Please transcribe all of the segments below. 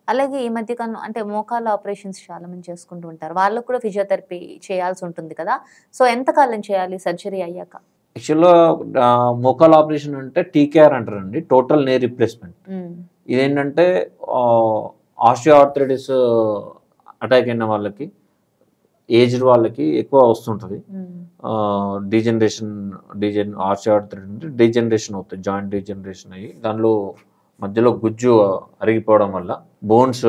అలాగే ఈ మధ్య కాలం అంటే మోకాళ్ళ ఆపరేషన్స్ చాలా మంది చేసుకుంటూ ఉంటారు. వాళ్ళకి కూడా ఫిజియోథెరపీ చేయాల్సి ఉంటుంది కదా! సో, ఎంత కాలం చేయాలి సర్జరీ అయ్యాక? యాక్చువల్‌గా మోకాళ్ళ ఆపరేషన్ అంటే టీకేఆర్ అంటారండి. Total knee replacement. హ్మ్. ఇదేంటంటే ఆస్టియో ఆర్థరైటిస్ అటాక్ అయిన వాళ్ళకి, ఏజ్డ్ వాళ్ళకి ఎక్కువ వస్తుంటది. ఆస్టియో ఆర్థరైటిస్ అంటే డీజనరేషన్ అవుతుంది. జాయింట్ డీజనరేషన్ అయ్యి దానిలో మధ్యలో గుజ్జు అరిగిపోవడం వల్ల, బోన్స్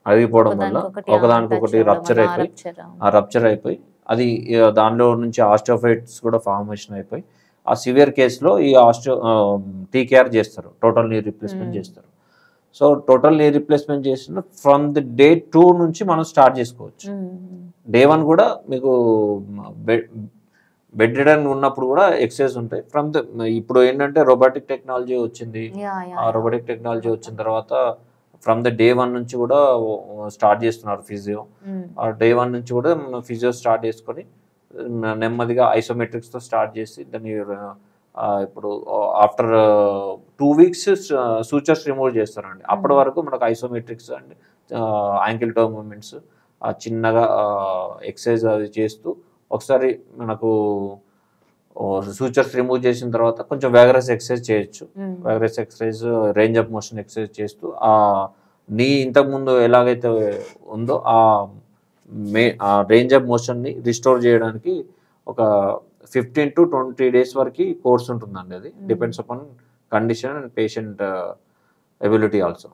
అరిగిపోవడం వల్ల ఒకదానికొకటి రప్చర్ అయిపోయి అది దానిలో నుంచి ఆస్టియోఫైట్స్ కూడా ఫార్మేషన్ అయిపోయి ఆ సివియర్ కేసులో ఈ టీకేఆర్ చేస్తారు. టోటల్ నీ రిప్లేస్మెంట్ చేస్తారు. సో టోటల్ నీ రిప్లేస్మెంట్ చేసిన ఫ్రమ్ ది డే 2 నుంచి మనం స్టార్ట్ చేసుకోవచ్చు. డే 1 కూడా మీకు బెడ్ రిడన్ ఉన్నప్పుడు కూడా ఎక్సర్సైజ్ ఉంటాయి. ఇప్పుడు ఏంటంటే రోబోటిక్ టెక్నాలజీ వచ్చింది. ఆ రోబోటిక్ టెక్నాలజీ వచ్చిన తర్వాత ఫ్రమ్ ద డే 1 నుంచి కూడా స్టార్ట్ చేస్తున్నారు ఫిజియో. ఆ డే 1 నుంచి కూడా ఫిజియో స్టార్ట్ చేసుకొని నెమ్మదిగా ఐసోమెట్రిక్స్తో స్టార్ట్ చేసి దాన్ని ఇప్పుడు ఆఫ్టర్ 2 వీక్స్ సూచర్స్ రిమూవ్ చేస్తారండి. అప్పటి వరకు మనకు isometrics and ankle to moments చిన్నగా ఎక్సర్సైజ్ అది చేస్తూ ఒకసారి మనకు సూచర్స్ రిమూవ్ చేసిన తర్వాత కొంచెం వ్యాగరస్ ఎక్సర్సైజ్ చేయొచ్చు. Vigorous exercise, range of motion exercise చేస్తూ నీ ఇంతకుముందు ఎలాగైతే ఉందో ఆ రేంజ్ ఆఫ్ మోషన్ని రిస్టోర్ చేయడానికి ఒక 15 to 20 days వరకు కోర్స్ ఉంటుందండి. అది depends upon condition and patient ability also.